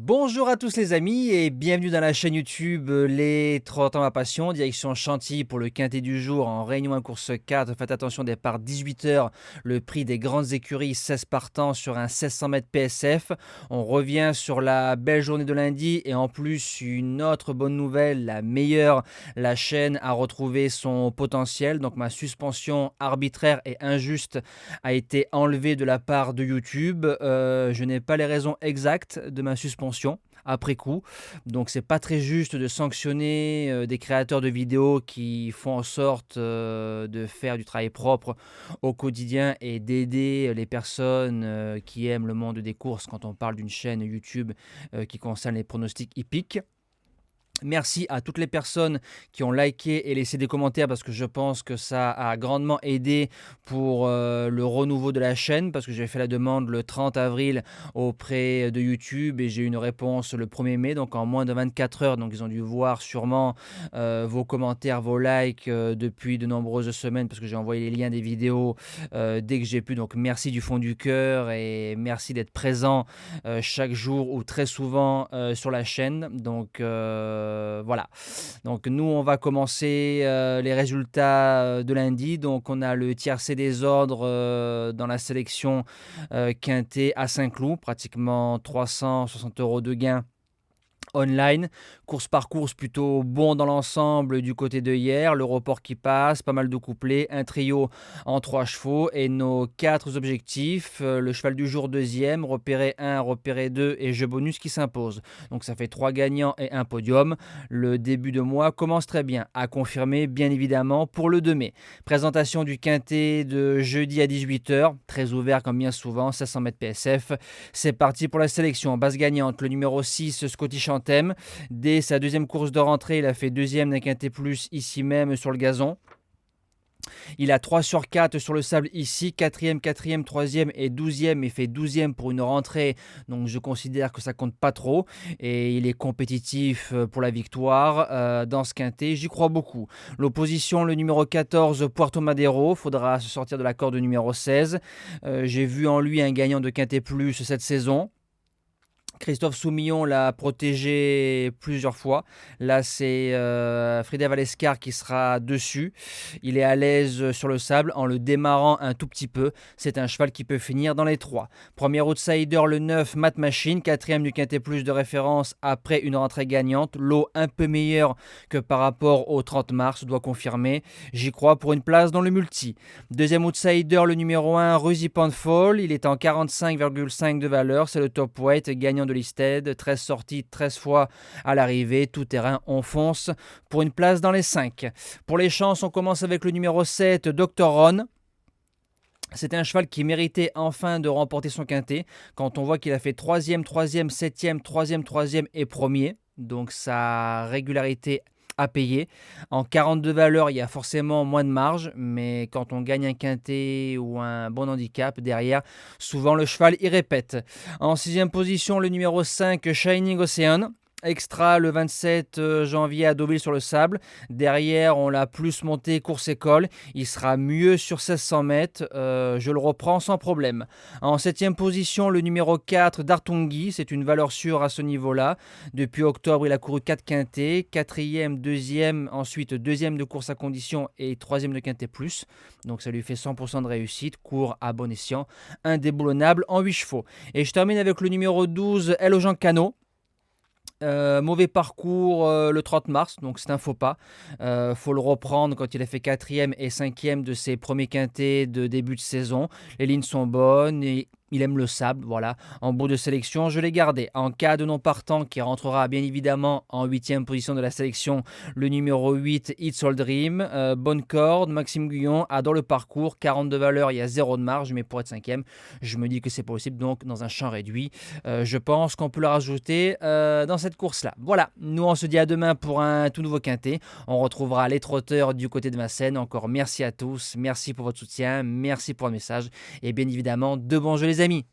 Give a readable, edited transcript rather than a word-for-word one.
Bonjour à tous les amis et bienvenue dans la chaîne YouTube Les 30 ans ma passion, direction Chantilly pour le quintet du jour en Réunion 1 course 4. Faites attention, départ 18h, le prix des grandes écuries, 16 partants sur un 1600 mètres PSF. On revient sur la belle journée de lundi et en plus une autre bonne nouvelle, la meilleure, la chaîne a retrouvé son potentiel. Donc ma suspension arbitraire et injuste a été enlevée de la part de YouTube. Je n'ai pas les raisons exactes de ma suspension après coup. Donc c'est pas très juste de sanctionner des créateurs de vidéos qui font en sorte de faire du travail propre au quotidien et d'aider les personnes qui aiment le monde des courses quand on parle d'une chaîne YouTube qui concerne les pronostics hippiques. Merci à toutes les personnes qui ont liké et laissé des commentaires parce que je pense que ça a grandement aidé pour le renouveau de la chaîne parce que j'ai fait la demande le 30 avril auprès de YouTube et j'ai eu une réponse le 1er mai, donc en moins de 24 heures. Donc ils ont dû voir sûrement vos commentaires, vos likes depuis de nombreuses semaines parce que j'ai envoyé les liens des vidéos dès que j'ai pu. Donc merci du fond du cœur et merci d'être présent chaque jour ou très souvent sur la chaîne. Donc voilà. Donc nous, on va commencer les résultats de lundi. Donc on a le tiercé des ordres dans la sélection quintet à Saint-Cloud, pratiquement 360 € de gain online. Course par course plutôt bon dans l'ensemble du côté de hier, le report qui passe, pas mal de couplets, un trio en 3 chevaux et nos 4 objectifs, le cheval du jour deuxième, repéré 1, repéré 2 et jeu bonus qui s'impose. Donc ça fait 3 gagnants et un podium. Le début de mois commence très bien, à confirmer bien évidemment pour le 2 mai. Présentation du quintet de jeudi à 18h, très ouvert comme bien souvent, 500 mètres PSF. C'est parti pour la sélection, base gagnante, le numéro 6, Scottish Anthem. Dès sa deuxième course de rentrée, il a fait deuxième d'un quintet plus ici même sur le gazon. Il a 3 sur 4 sur le sable ici, 4e, 4e, 3e et 12e. Il fait 12e pour une rentrée, donc je considère que ça compte pas trop. Et il est compétitif pour la victoire dans ce quintet, j'y crois beaucoup. L'opposition, le numéro 14, Puerto Madero, faudra se sortir de la corde numéro 16. J'ai vu en lui un gagnant de quintet plus cette saison. Christophe Soumillon l'a protégé plusieurs fois. Là, c'est Frida Valescar qui sera dessus. Il est à l'aise sur le sable en le démarrant un tout petit peu. C'est un cheval qui peut finir dans les 3. Premier outsider, le 9, Matt Machine. 4e du quintet plus de référence après une rentrée gagnante. Lot un peu meilleur que par rapport au 30 mars, doit confirmer. J'y crois pour une place dans le multi. Deuxième outsider, le numéro 1, Rusy Pandfall. Il est en 45,5 de valeur. C'est le top weight, gagnant de Listed, 13 sorties, 13 fois à l'arrivée, tout terrain, on fonce pour une place dans les 5. Pour les chances, on commence avec le numéro 7, Dr. Ron. C'était un cheval qui méritait enfin de remporter son quintet quand on voit qu'il a fait 3e, 3e, 7e, 3e, 3e et 1er. Donc sa régularité à payer. En 42 valeurs, il y a forcément moins de marge, mais quand on gagne un quintet ou un bon handicap derrière, souvent le cheval y répète. En 6e position, le numéro 5, Shining Ocean. Extra le 27 janvier à Deauville sur le sable. Derrière, on l'a plus monté course école. Il sera mieux sur 1600 mètres. Je le reprends sans problème. En 7e position, le numéro 4, Dartongi. C'est une valeur sûre à ce niveau-là. Depuis octobre, il a couru 4 quintets. 4e, 2e, ensuite 2e de course à condition et 3e de quintet plus. Donc ça lui fait 100% de réussite. Court à bon escient. Indéboulonnable en 8 chevaux. Et je termine avec le numéro 12, Hello Jean Cano. Mauvais parcours le 30 mars, donc c'est un faux pas. Faut le reprendre quand il a fait 4e et 5e de ses premiers quintets de début de saison. Les lignes sont bonnes et il aime le sable, voilà. En bout de sélection, je l'ai gardé. En cas de non partant, qui rentrera bien évidemment en 8e position de la sélection, le numéro 8, It's All Dream. Bonne corde, Maxime Guyon adore le parcours. 42 valeurs, il y a 0 de marge, mais pour être 5e, je me dis que c'est possible. Donc, dans un champ réduit, je pense qu'on peut le rajouter dans cette course-là. Voilà, nous on se dit à demain pour un tout nouveau quintet. On retrouvera les trotteurs du côté de Vincennes. Encore merci à tous, merci pour votre soutien, merci pour le message et bien évidemment de bons jeux les amis.